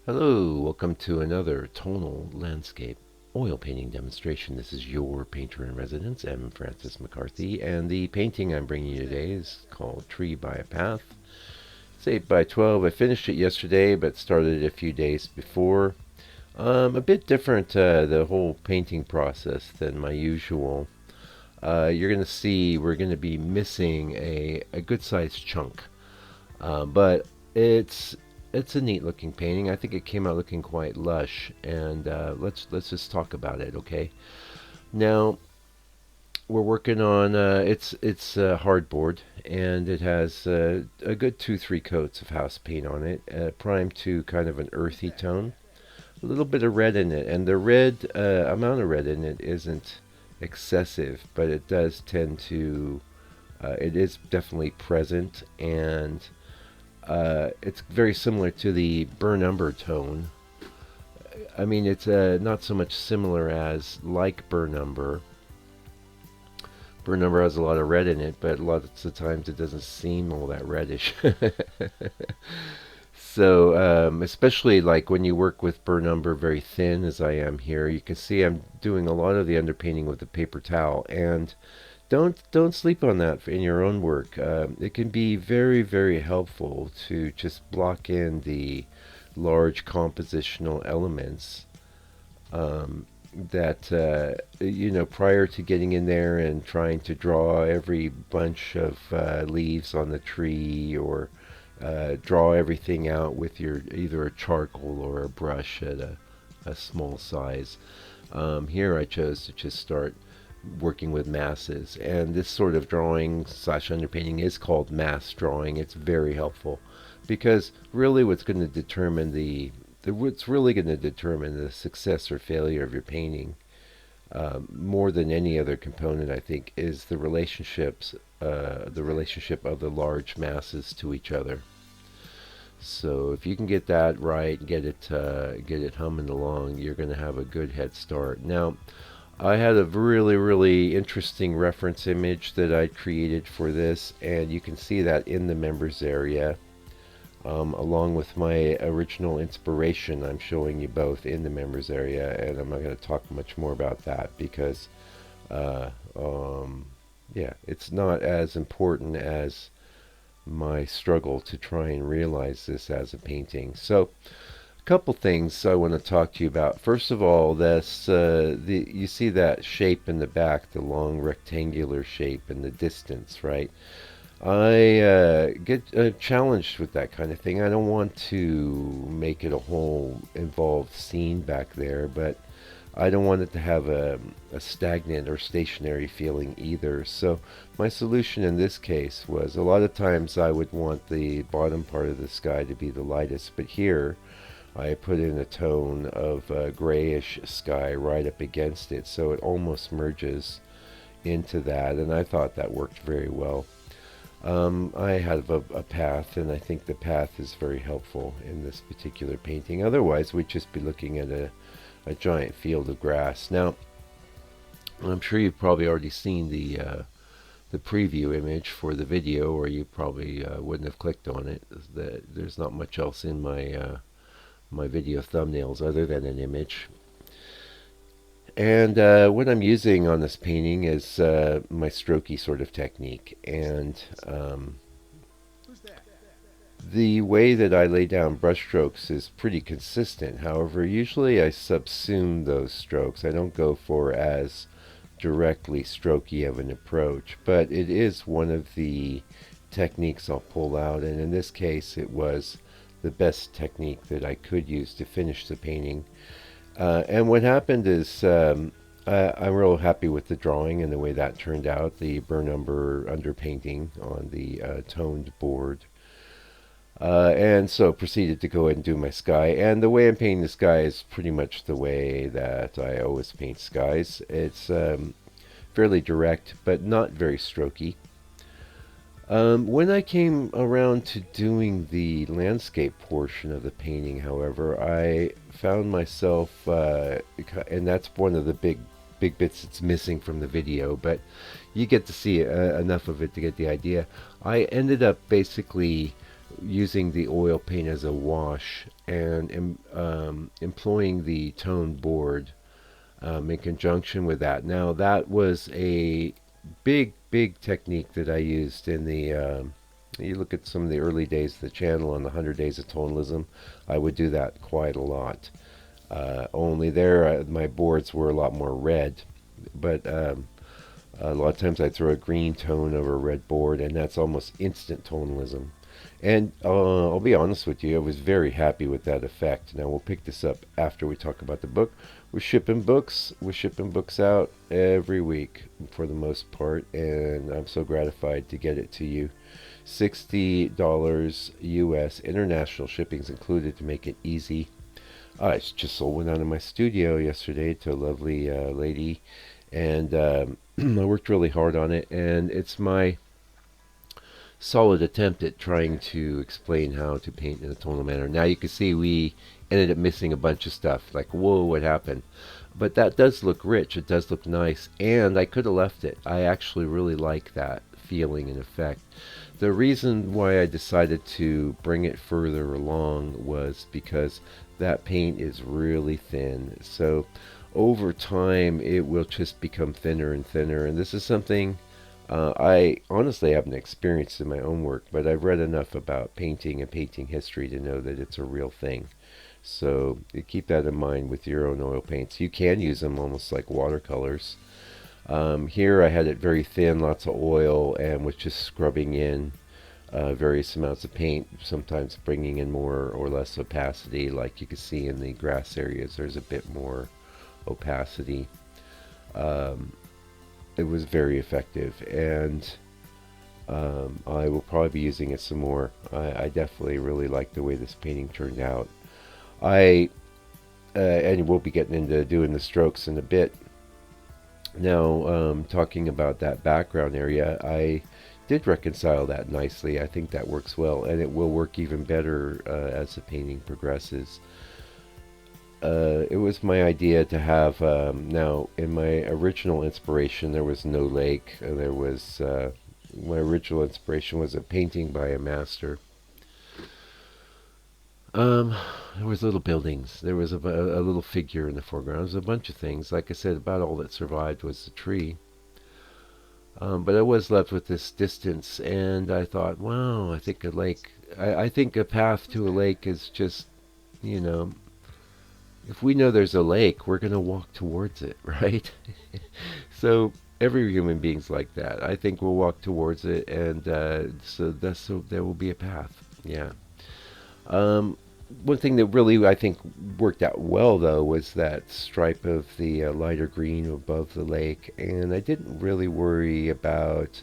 Hello, welcome to another tonal landscape oil painting demonstration. This is your painter in residence, M. Francis McCarthy, and the painting I'm bringing you today is called Tree by a Path. It's 8 by 12. I finished it yesterday, but started it a few days before. A bit different, the whole painting process than my usual. You're going to see we're going to be missing a good sized chunk. But it's a neat looking painting. I think it came out looking quite lush, and let's just talk about it, okay? Now we're working on it's hardboard, and it has a good 2-3 coats of house paint on it, primed to kind of an earthy tone, a little bit of red in it, and the red amount of red in it isn't excessive, but it does tend to it is definitely present, and it's very similar to the burn umber tone. I mean, it's not so much similar as like burn umber. Burn umber has a lot of red in it, but lots of times it doesn't seem all that reddish. So, especially like when you work with burn umber very thin, as I am here, you can see I'm doing a lot of the underpainting with the paper towel, and don't sleep on that in your own work. It can be very helpful to just block in the large compositional elements that prior to getting in there and trying to draw every bunch of leaves on the tree, or draw everything out with your either a charcoal or a brush at a small size. Here I chose to just start working with masses, and this sort of drawing slash underpainting is called mass drawing. It's very helpful because really what's going to determine what's really going to determine the success or failure of your painting, more than any other component, I think, is the relationship of the large masses to each other. So if you can get that right, get it humming along, you're going to have a good head start. Now, I had a really interesting reference image that I created for this, and you can see that in the members area, along with my original inspiration. I'm showing you both in the members area, and I'm not going to talk much more about that because, uh, um, yeah, it's not as important as my struggle to try and realize this as a painting. So, a couple things I want to talk to you about. First of all, this you see that shape in the back, the long rectangular shape in the distance, right? I get challenged with that kind of thing. I don't want to make it a whole involved scene back there, but I don't want it to have a stagnant or stationary feeling either. So my solution in this case was, a lot of times I would want the bottom part of the sky to be the lightest, but here I put in a tone of grayish sky right up against it, so it almost merges into that, and I thought that worked very well. I have a path, and I think the path is very helpful in this particular painting. Otherwise, we'd just be looking at a giant field of grass. Now, I'm sure you've probably already seen the preview image for the video, or you probably wouldn't have clicked on it. There's not much else in my video thumbnails other than an image. And what I'm using on this painting is my strokey sort of technique, and the way that I lay down brush strokes is pretty consistent. However, usually I subsume those strokes. I don't go for as directly strokey of an approach, but it is one of the techniques I'll pull out, and in this case it was the best technique that I could use to finish the painting. And what happened is, I'm real happy with the drawing and the way that turned out, the burn umber underpainting on the toned board. And so proceeded to go ahead and do my sky. And the way I'm painting the sky is pretty much the way that I always paint skies. It's fairly direct, but not very strokey. When I came around to doing the landscape portion of the painting, however, I found myself, and that's one of the big bits that's missing from the video, but you get to see enough of it to get the idea. I ended up basically using the oil paint as a wash and employing the tone board in conjunction with that. Now, that was a big technique that I used in the. You look at some of the early days of the channel on the 100 Days of Tonalism, I would do that quite a lot. Only there, my boards were a lot more red, but a lot of times I'd throw a green tone over a red board, and that's almost instant tonalism. And I'll be honest with you, I was very happy with that effect. Now we'll pick this up after we talk about the book. We're shipping books. We're shipping books out every week for the most part, and I'm so gratified to get it to you. $60 US, international shipping's included to make it easy. I just sold one out of my studio yesterday to a lovely lady, and I worked really hard on it, and it's my solid attempt at trying to explain how to paint in a tonal manner. Now you can see we ended up missing a bunch of stuff, like, whoa, what happened? But that does look rich, it does look nice, and I could have left it. I actually really like that feeling and effect. The reason why I decided to bring it further along was because that paint is really thin. So over time it will just become thinner and thinner, and this is something I honestly haven't experienced in my own work, but I've read enough about painting and painting history to know that it's a real thing. So you keep that in mind with your own oil paints. You can use them almost like watercolors. Here I had it very thin, lots of oil, and was just scrubbing in various amounts of paint, sometimes bringing in more or less opacity. Like you can see in the grass areas, there's a bit more opacity. Um, it was very effective, and I will probably be using it some more. I definitely really like the way this painting turned out. I and we'll be getting into doing the strokes in a bit. Now, talking about that background area, I did reconcile that nicely. I think that works well, and it will work even better as the painting progresses. It was my idea to have, now, in my original inspiration, there was no lake. There was, my original inspiration was a painting by a master. Um, there was little buildings. There was a little figure in the foreground. There was a bunch of things. Like I said, about all that survived was the tree. But I was left with this distance, and I thought, wow, I think a lake. I think a path to a lake is just, you know, if we know there's a lake, we're going to walk towards it, right? So every human being's like that. I think we'll walk towards it, and so there will be a path. Yeah. Um, One thing that really I think worked out well though was that stripe of the lighter green above the lake, and I didn't really worry about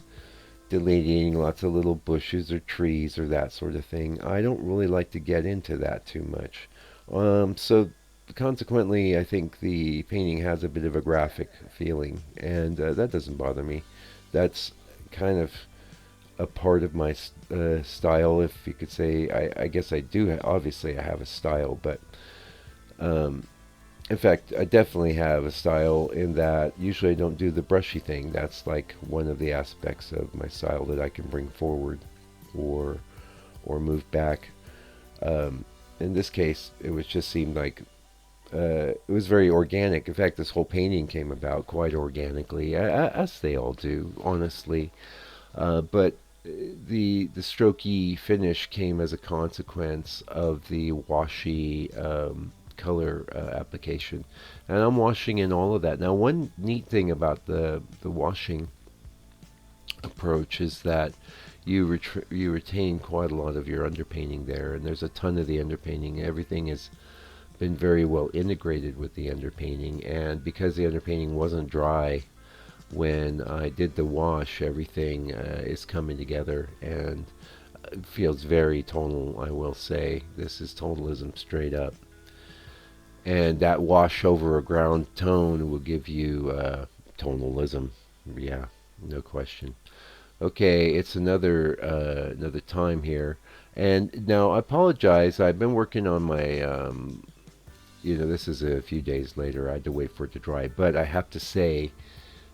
delineating lots of little bushes or trees or that sort of thing. I don't really like to get into that too much. So consequently, I think the painting has a bit of a graphic feeling, and that doesn't bother me. That's kind of a part of my style, if you could say. I guess I do. Obviously, I have a style, but um, in fact, I definitely have a style in that usually I don't do the brushy thing. That's like one of the aspects of my style that I can bring forward or move back. In this case, it was just seemed like it was very organic. In fact, this whole painting came about quite organically, as they all do, honestly. But the strokey finish came as a consequence of the washy color application, and I'm washing in all of that. Now, one neat thing about the washing approach is that you retain quite a lot of your underpainting there, and there's a ton of the underpainting. Everything has been very well integrated with the underpainting, and because the underpainting wasn't dry when I did the wash, everything is coming together and feels very tonal, I will say. This is tonalism straight up. And that wash over a ground tone will give you tonalism. Yeah, no question. Okay, it's another time here. And now I apologize. I've been working on my this is a few days later. I had to wait for it to dry, but I have to say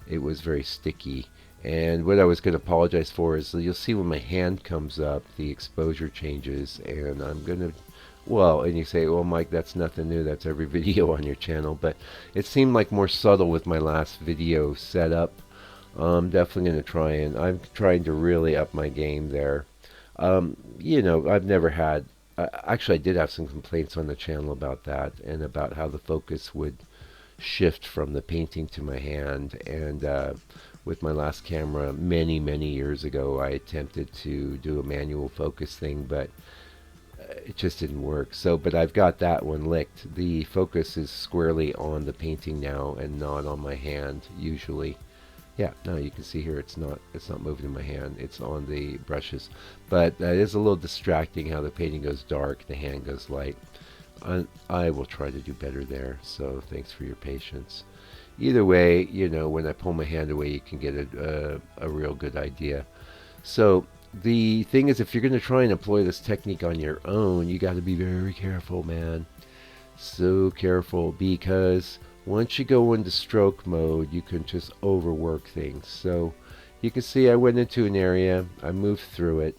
it was very sticky. And what I was going to apologize for is you'll see when my hand comes up, the exposure changes, and I'm going to, well, and you say, well, Mike, that's nothing new. That's every video on your channel. But it seemed like more subtle with my last video setup. I'm definitely going to try, and I'm trying to really up my game there. You know, I've never had, actually, I did have some complaints on the channel about that and about how the focus would shift from the painting to my hand. And with my last camera many years ago, I attempted to do a manual focus thing, but it just didn't work. So, but I've got that one licked. The focus is squarely on the painting now and not on my hand usually. Yeah, no, you can see here it's not moving in my hand. It's on the brushes. But it is a little distracting how the painting goes dark, the hand goes light. I will try to do better there, so thanks for your patience. Either way, you know, when I pull my hand away, you can get a real good idea. So the thing is, if you're going to try and employ this technique on your own, you got to be very careful, man. So careful, because once you go into stroke mode, you can just overwork things. So you can see I went into an area, I moved through it,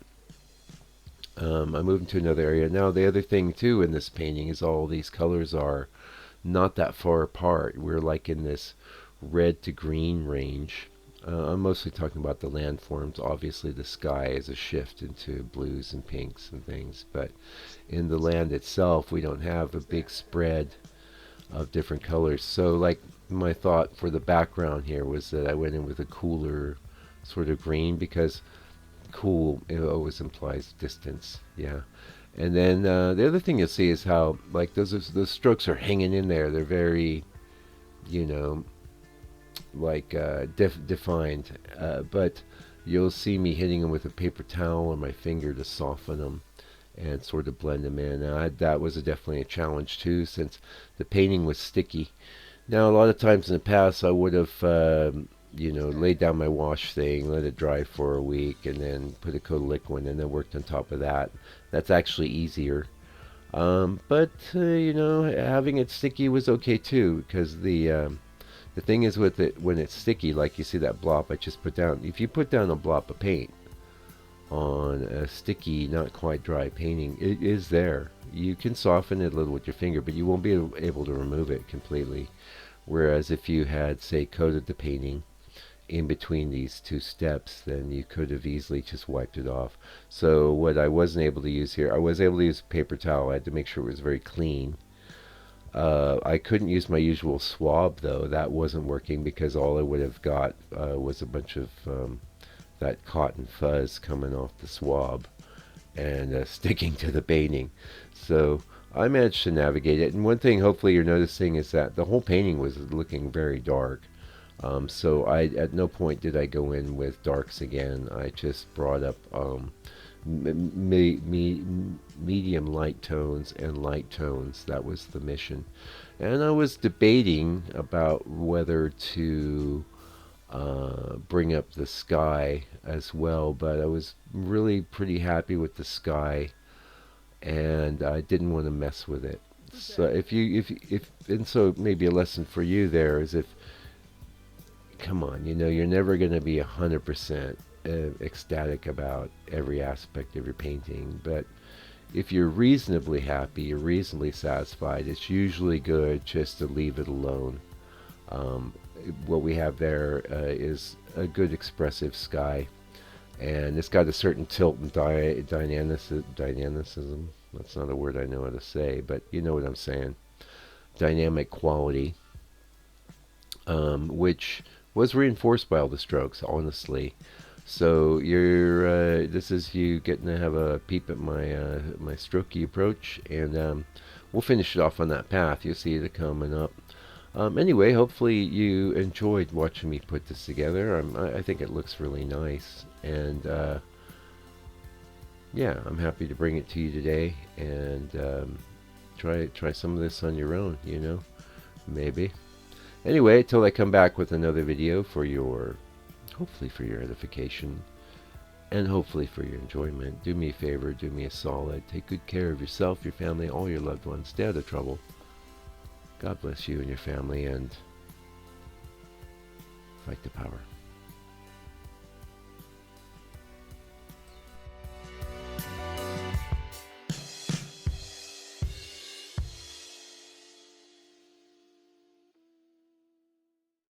I moved into another area. Now the other thing too in this painting is all these colors are not that far apart. We're like in this red to green range. I'm mostly talking about the landforms. Obviously the sky is a shift into blues and pinks and things, but in the land itself we don't have a big spread of different colors. So like my thought for the background here was that I went in with a cooler sort of green, because cool, it always implies distance. Yeah. And then the other thing you'll see is how like those strokes are hanging in there. They're very, you know, like defined. But you'll see me hitting them with a paper towel or my finger to soften them and sort of blend them in. That was definitely a challenge too, since the painting was sticky. Now a lot of times in the past I would have you know, laid down my wash thing, let it dry for a week, and then put a coat of liquid and then worked on top of that. That's actually easier. But you know, having it sticky was okay too, because the thing is with it, when it's sticky, like you see that blob I just put down, if you put down a blob of paint on a sticky, not quite dry painting, it is there. You can soften it a little with your finger, but you won't be able to remove it completely. Whereas if you had, say, coated the painting in between these two steps, then you could have easily just wiped it off. So what I wasn't able to use here, I was able to use a paper towel. I had to make sure it was very clean. I couldn't use my usual swab though. That wasn't working, because all I would have got was a bunch of that cotton fuzz coming off the swab and sticking to the painting. So I managed to navigate it. And one thing hopefully you're noticing is that the whole painting was looking very dark. So at no point did I go in with darks again. I just brought up medium light tones and light tones. That was the mission. And I was debating about whether to bring up the sky as well, but I was really pretty happy with the sky, and I didn't want to mess with it. Okay. So if and so maybe a lesson for you there is, if, come on, you know, you're never going to be 100% ecstatic about every aspect of your painting, but if you're reasonably happy, you're reasonably satisfied, it's usually good just to leave it alone. What we have there is a good expressive sky, and it's got a certain tilt and dynamicism. That's not a word I know how to say, but you know what I'm saying. Dynamic quality, which was reinforced by all the strokes, honestly. So you're this is you getting to have a peep at my my strokey approach, and we'll finish it off on that path. You'll see it coming up. Anyway, hopefully you enjoyed watching me put this together. I think it looks really nice, and yeah, I'm happy to bring it to you today, and try some of this on your own, you know, maybe. Anyway, till I come back with another video for your, hopefully for your edification, and hopefully for your enjoyment, do me a favor, do me a solid, take good care of yourself, your family, all your loved ones, stay out of trouble. God bless you and your family, and fight the power.